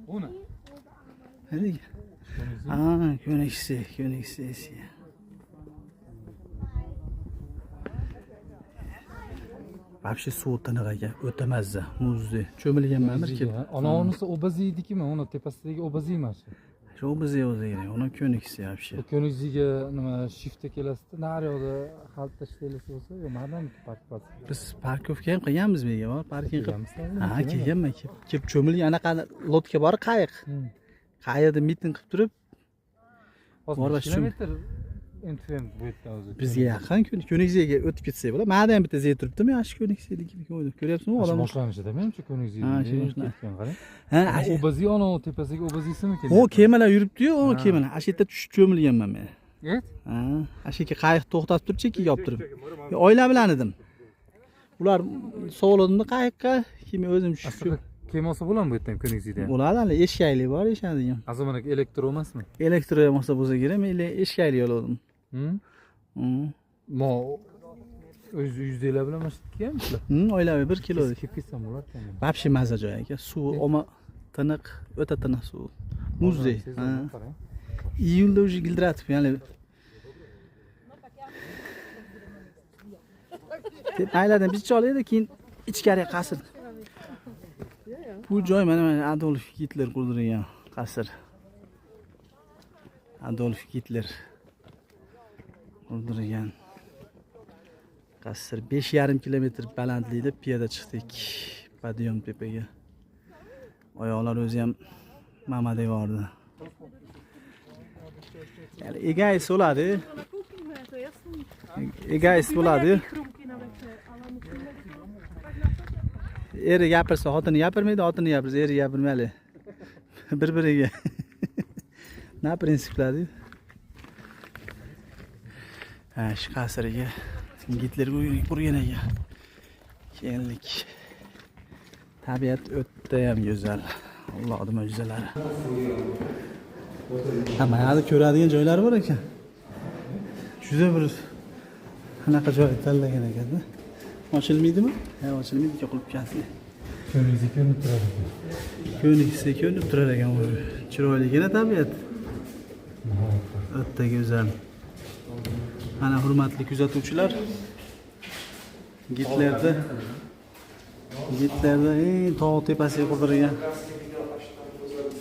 Ohne. Hadi. Aa, Königsi. Вообще suv tiniq ekan, o'ta mazza, muzli. Cho'milganman bir kelib. Ana onisi obaziydikimi? Ona tepasidagi obaziy emas. Shu bizni o'zi kerak. Uni Königsi вообще. Bu Königsiga nima shiftga kelasizda, nariyoqda xalta tashlasa bo'lsa, yo madam park bas. Biz parkovka ham qilganmiz menga bor, parking qilib. Qilganmizmi? Ha, kelganman. Kelib cho'milgan anaqa lotka bor, qayiq. Qayerda miting qilib turib, Hozir kilometr entfem bu yerdan o'zi. bizga yaqin Königsiga o'tib ketsak bo'ladi. Menda ham bitta zey turibdimi? Yaxshi Königsidagi ko'rib. Ko'ryapsizmi odam? Boshlanishida menimcha Königsiga. Ha, shunday. Ketgan qarang. Ha, Obaziy ona tepasiga obaziysimi keling? o kemalar yuribdi-yu, o kemalar. Ash yerda tushib cho'milganman men. Evet. Ha, ash yerga qayiq to'xtatib turib, chekkiga olib turib. Oila bilan edim. Ular sovladimda qayiqqa, keyin o'zim tushib. Kemasi bo'ladimi bu yerdan Königsiga? Bo'ladi, hali eshkaylik bor, eshadigan. Azamanaki elektro emasmi? Elektro bo'lsa bo'lsa kerak, men eshkaylik oldim. Mo o'z yuzdelar bilan mana shu kelganmisizlar? Oilaviy 1 kilo. Kelib ketsam bo'larkan. Вообще mazza joy aka. Suv oma tiniq, o'ta tiniq suv. Muzdek. Iyulda уже gildiratib, ya'ni aylardan bir cholaydi, keyin ichkariga qasr. Bu joy mana Adolf Hitler qurdirgan qasr. Adolf Hitler qurdirgan qasr. 5,5 kilometr balandlikda piyoda chiqdik Podiyom tepaga. Oyoqlar o'zi ham mama devordi. Yani egoist bo'ladi. Egoist bo'ladi. Eri gapirsa xotini gapirmaydi, xotini gapirsa eri gapirmaydi. Bir-biriga. Na prinsiplardi? Ha, shu qasriga Hitler qurgan ekan. Keldik. Tabiat o'tda ham go'zal. Allohning mo'jizalari. Hamma yerda ko'radigan joylar bor ekan. Juda bir qanaqa joy tanlagan ekan-da. Ochilmaydimi? Ha, ochilmaydi, qilib kelsin. Königsi ko'rinib turadi. Königsi ko'rinib turar ekan. Chiroyligina tabiat. O'tda go'zal. Mana hurmatli kuzatuvchilar, Hitlerda tog' tepasiga qurdirgan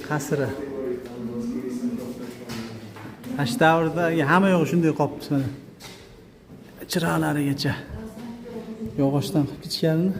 qasri. Ash davrda hamma yo'q shunday qolibdi mana. Chiroqlarigacha. Yog'ochdan qilib ketganini.